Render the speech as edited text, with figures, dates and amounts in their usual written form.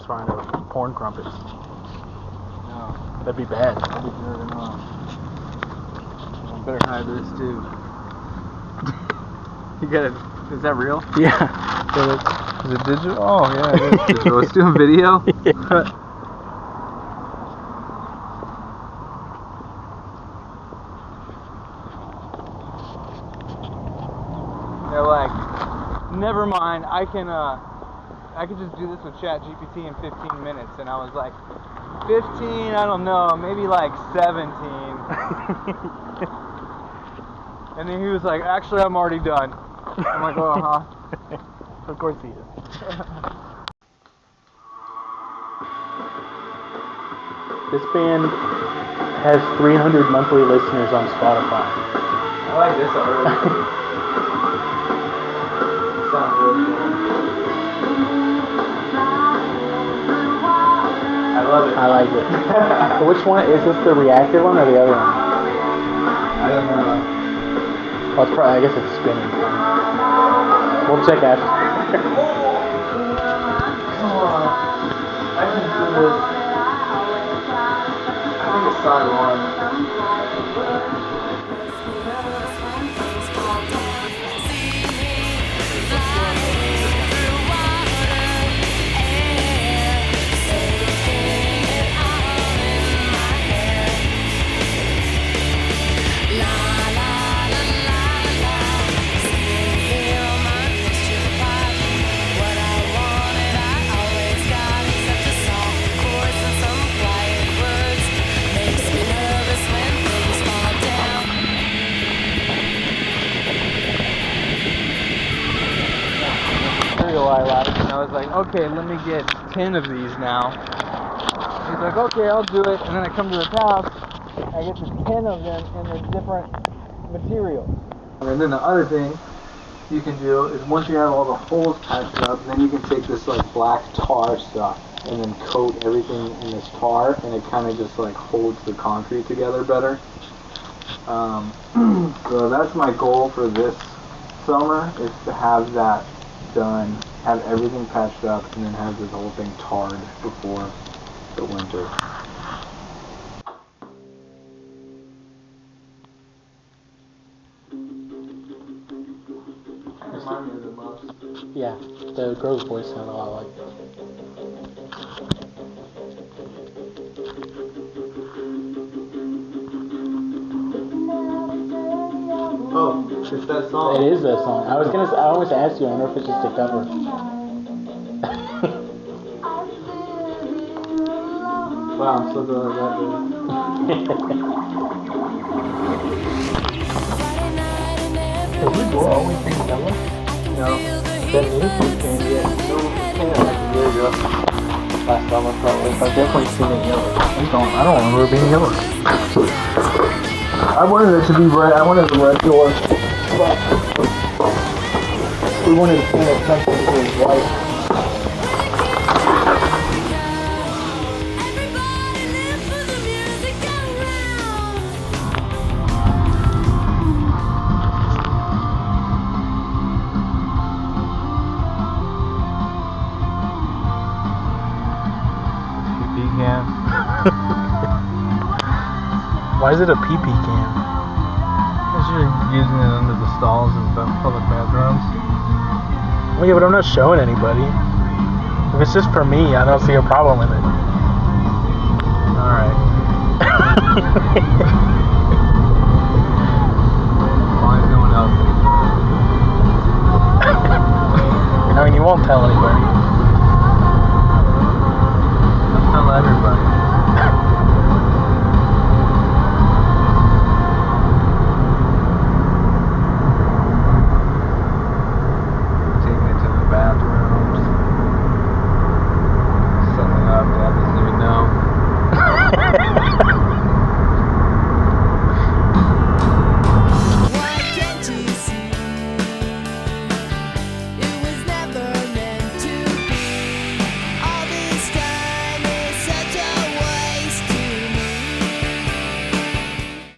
trying to porn crumpets. No. That'd be bad. That'd be good enough. I better hide this too. You gotta. Is that real? Yeah. Is it digital? Oh yeah, it is digital. It's doing video. Yeah. They're like, never mind. I can just do this with ChatGPT in 15 minutes. And I was like, 15? I don't know. Maybe like 17. And then he was like, actually, I'm already done. I'm like, oh, huh? Of course he is. This band has 300 monthly listeners on Spotify. I like this already. Sounds really good. I love it. I like it. So which one? Is this the reactive one or the other one? I don't know. Well, it's probably, I guess it's spinning. We'll check after. Come on. I can do this. I think it's side one. I like, and I was like, okay, let me get 10 of these now. He's like, okay, I'll do it. And then I come to his house, I get the 10 of them, and they're different materials. And then the other thing you can do is once you have all the holes patched up, then you can take this like black tar stuff and then coat everything in this tar, and it kind of just like holds the concrete together better. So that's my goal for this summer, is to have that done, have everything patched up, and then have this whole thing tarred before the winter. Remind me of the Mups. Yeah, the girl's voice sounded a lot like that. Oh, it's that song. It is that song. I always asked you, I wonder if it's just a cover. Wow, I'm so glad I got Is your door always been yellow? No. That is? Yeah, no, like a year ago. Last summer, probably. I've definitely seen it yellow. I don't remember it being yellow. I wanted it to be red. I wanted the red door. But we wanted to paint it something that was white. Can. Why is it a pee-pee can? Because you're using it under the stalls of the public bathrooms. Well, yeah, but I'm not showing anybody. If it's just for me, I don't see a problem with it. Alright. Why is no one else? I mean, you won't tell anybody.